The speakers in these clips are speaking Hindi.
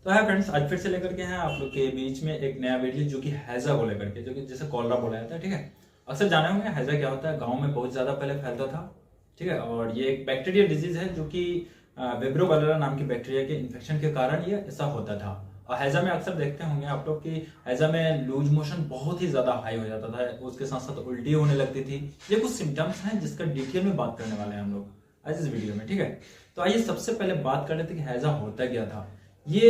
तो है फ्रेंड्स, आज फिर से लेकर के हैं आप लोग के बीच में एक नया वीडियो जो कि हैजा को लेकर के, जो कि जैसे कॉलरा बोला जाता है। ठीक है, अक्सर जाने होंगे हैजा क्या होता है। गांव में बहुत ज्यादा पहले फैलता था। ठीक है, और ये एक बैक्टीरियल डिजीज है जो कि विब्रो कॉलरा नाम की बैक्टीरिया के इन्फेक्शन के कारण ये ऐसा होता था। और हैजा में अक्सर देखते होंगे आप लोग कि हैजा में लूज मोशन बहुत ही ज्यादा हाई हो जाता था, उसके साथ साथ उल्टी होने लगती थी। ये कुछ सिम्टम्स हैं जिसका डिटेल में बात करने वाले हैं हम लोग आज इस वीडियो में। ठीक है, तो आइए सबसे पहले बात कर लेते हैं कि हैजा होता क्या था। ये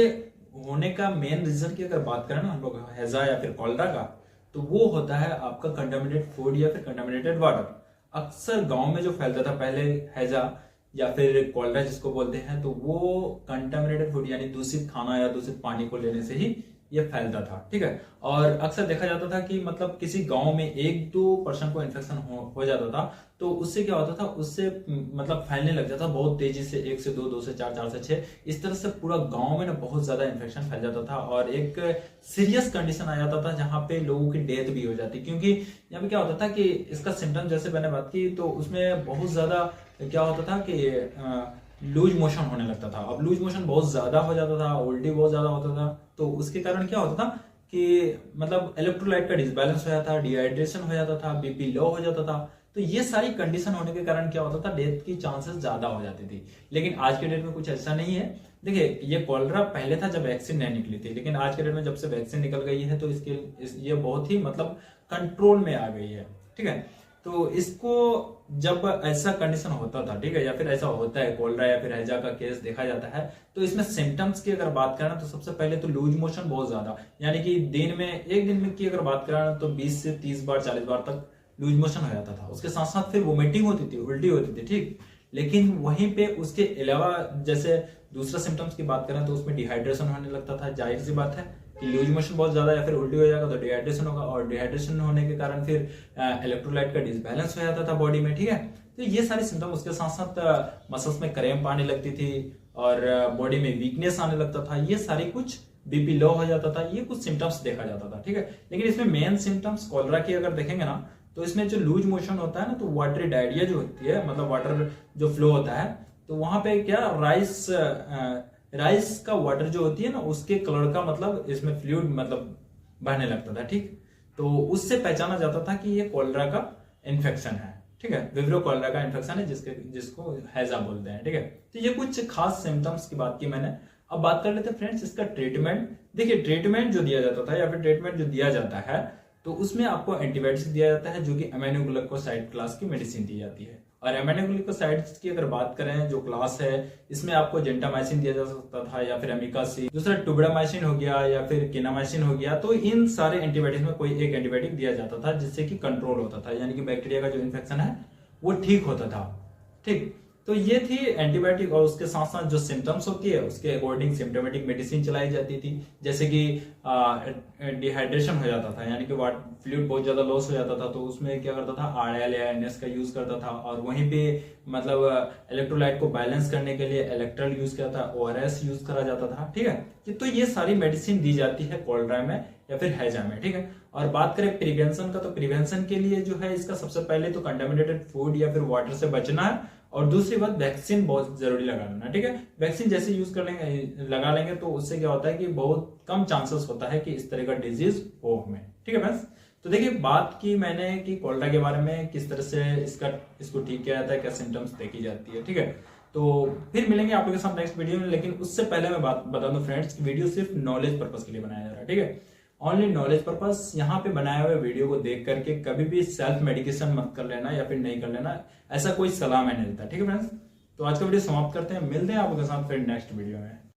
होने का मेन रीजन की अगर बात करें ना हम लोग हैजा या फिर कॉलरा का, तो वो होता है आपका कंटामिनेटेड फूड या फिर कंटामिनेटेड वाटर। अक्सर गांव में जो फैलता था पहले हैजा या फिर कॉलरा जिसको बोलते हैं, तो वो कंटामिनेटेड फूड यानी दूषित खाना या दूषित पानी को लेने से ही ये फैलता था। ठीक है, और अक्सर देखा जाता था कि मतलब किसी गांव में 1-2% को इन्फेक्शन हो जाता था, तो उससे क्या होता था, उससे मतलब फैलने लग जाता बहुत तेजी से, 1 से 2, 2 से 4, 4 से 6, इस तरह से पूरा गांव में ना बहुत ज्यादा इन्फेक्शन फैल जाता था और एक सीरियस कंडीशन आ जाता था जहां पे लोगों की डेथ भी हो जाती। क्योंकि यहाँ पे क्या होता था कि इसका सिम्टम जैसे मैंने बात की, तो उसमें बहुत ज्यादा क्या होता था कि लूज मोशन होने लगता था। अब लूज मोशन बहुत ज्यादा हो जाता था, उल्टी बहुत ज्यादा होता था, तो उसके कारण क्या होता था कि मतलब इलेक्ट्रोलाइट का डिसबैलेंस हो जाता था, डिहाइड्रेशन हो जाता था, बीपी लो हो जाता था। तो ये सारी कंडीशन होने के कारण क्या होता था, डेथ की चांसेस ज्यादा हो जाती थी। लेकिन आज के डेट में कुछ ऐसा नहीं है। देखिए, ये कॉलरा पहले था जब वैक्सीन नहीं निकली थी, लेकिन आज के डेट में जब से वैक्सीन निकल गई है तो ये बहुत ही मतलब कंट्रोल में आ गई है। ठीक है, तो इसको जब ऐसा कंडीशन होता था, ठीक है, या फिर ऐसा होता है कॉलरा या फिर हैजा का केस देखा जाता है, तो इसमें सिम्टम्स की अगर बात करें तो सबसे पहले तो लूज मोशन बहुत ज्यादा, यानी कि एक दिन में की अगर बात करें तो 20 से 30 बार 40 बार तक लूज मोशन हो जाता था। उसके साथ साथ फिर वोमिटिंग होती थी, उल्टी होती थी। ठीक, लेकिन वहीं पे उसके अलावा जैसे दूसरा सिम्टम्स की बात करें तो उसमें डिहाइड्रेशन होने लगता था। जाहिर सी बात है कि लूज मोशन बहुत ज्यादा या फिर उल्टी हो जाएगा तो डिहाइड्रेशन होगा, और डिहाइड्रेशन होने के कारण फिर इलेक्ट्रोलाइट का डिसबैलेंस हो जाता था बॉडी में। ठीक है, तो ये सारे सिम्टम, उसके साथ साथ मसल्स में क्रैम्प आने लगती थी और बॉडी में वीकनेस आने लगता था। ये सारी कुछ बीपी लो हो जाता था, ये कुछ सिम्टम्स देखा जाता था। ठीक है, लेकिन इसमें मेन सिम्टम्स कॉलरा की अगर देखेंगे ना, तो इसमें जो लूज मोशन होता है ना, तो वाटरी डायरिया जो होती है, मतलब वाटर जो फ्लो होता है, तो वहां पे क्या राइस का वाटर जो होती है ना, उसके कलर का मतलब इसमें फ्लूइड मतलब बहने लगता था। ठीक, तो उससे पहचाना जाता था कि ये कॉलरा का इन्फेक्शन है। ठीक है, विब्रो कॉलरा का इन्फेक्शन है जिसको हैजा बोलते हैं। ठीक है, तो ये कुछ खास सिम्टम्स की बात की मैंने। अब बात कर लेते हैं फ्रेंड्स इसका ट्रीटमेंट। देखिए, ट्रीटमेंट जो दिया जाता था या फिर ट्रीटमेंट जो दिया जाता है, तो उसमें आपको एंटीबायोटिक्स दिया जाता है जो कि एमिनोग्लिकोसाइड क्लास की मेडिसिन दी जाती है। और एमिनोग्लिकोसाइड्स की अगर बात करें जो क्लास है, इसमें आपको जेंटामाइसिन दिया जा सकता था या फिर अमिकासी, दूसरा टुबरामाइसिन हो गया या फिर केनामाइसिन हो गया। तो इन सारे एंटीबायोटिक्स में कोई एक एंटीबायोटिक दिया जाता था जिससे कि कंट्रोल होता था, यानी कि बैक्टीरिया का जो इन्फेक्शन है वो ठीक होता था। ठीक, तो ये थी एंटीबायोटिक, और उसके साथ साथ जो सिम्टम्स होती है उसके अकॉर्डिंग सिम्टोमेटिक मेडिसिन चलाई जाती थी। जैसे कि डिहाइड्रेशन हो जाता था, यानी कि फ्लूइड बहुत ज्यादा लॉस हो जाता था, तो उसमें क्या करता था, आरएल या एनएस का यूज करता था। और वहीं पे मतलब इलेक्ट्रोलाइट को बैलेंस करने के लिए इलेक्ट्रल यूज किया था, ओआरएस यूज करा जाता था। ठीक है, तो ये सारी मेडिसिन दी जाती है कॉलरा में या फिर हैजा में। ठीक है, और बात करें प्रिवेंशन का, तो प्रिवेंशन के लिए जो है इसका सबसे पहले तो कंटामिनेटेड फूड या फिर वाटर से बचना है, और दूसरी बात वैक्सीन बहुत जरूरी लगा लेना। ठीक है, वैक्सीन जैसे यूज कर लेंगे, लगा लेंगे, तो उससे क्या होता है कि बहुत कम चांसेस होता है कि इस तरह का डिजीज हो हमें। ठीक है फ्रेंड्स, तो देखिए बात की मैंने कि कॉलरा के बारे में, किस तरह से इसको ठीक किया जाता है, क्या सिम्टम्स देखी जाती है। ठीक है, तो फिर मिलेंगे आप लोगों के साथ नेक्स्ट वीडियो में। लेकिन उससे पहले मैं बात बता दूं फ्रेंड्स, वीडियो सिर्फ नॉलेज पर्पज के लिए बनाया जा रहा है। ठीक है, ओनली नॉलेज पर्पस। यहाँ पे बनाए हुए वीडियो को देख करके कभी भी सेल्फ मेडिकेशन मत कर लेना या फिर नहीं कर लेना, ऐसा कोई सलाह मैं नहीं देता। ठीक है फ्रेंड्स, तो आज का वीडियो समाप्त करते हैं, मिलते हैं आप लोगों के साथ फिर नेक्स्ट वीडियो में।